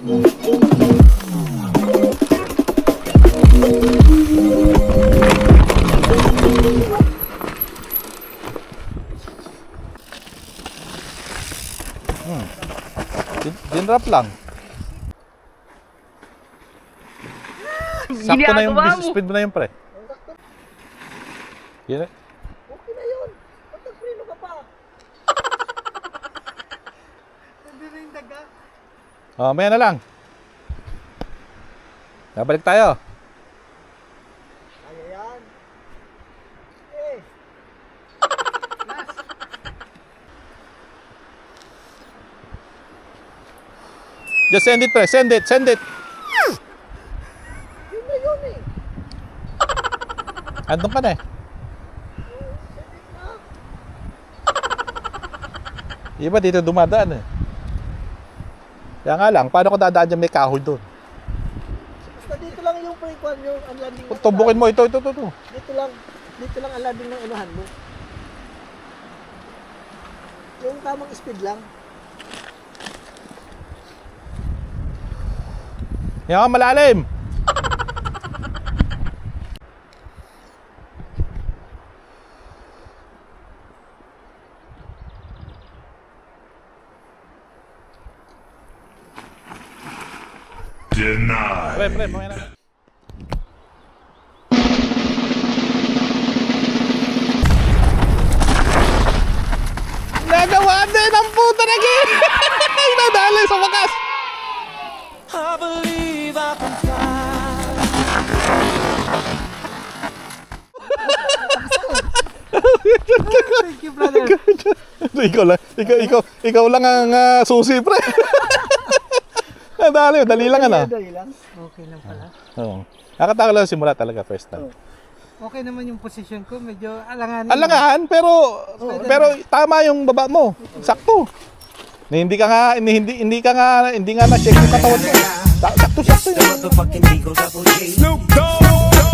Dinrap lang. Sakto na yung speed mo na yun, pre. Yan. Okay na yun. Ba't nagpreno ka pa? Hindi na yung daga. Oh, maya na lang. Babalik tayo. Ayan. Eh. Just send it, pre. Send it, send it. Yun na yun eh. Andun ka na eh. Iba dito dumadaan eh. Kaya nga lang, paano ko dadaan dyan may kahoy doon? Basta dito lang yung pre-con yung ang landing. Tumbukin mo, ito. Dito lang ang landing ng unahan mo. Yung tamang speed lang. Yan ka malalim. Denied. Pre, mamaya na. Nagawa din ang puta na gin! Nadali sa wakas! I believe I can fly. Thank you, brother. ikaw lang ang susi, pre. Nadali, dali lang ano. Dali lang. Okay lang pala. Oo. Nakatawa lang simula talaga first time. Okay naman yung position ko, medyo alanganin. Alangahan, pero tama yung baba mo. Sakto. Hindi nga na-check yung katawan mo. Sakto. Motherfucking Eagle Double G. Snoop Dogg.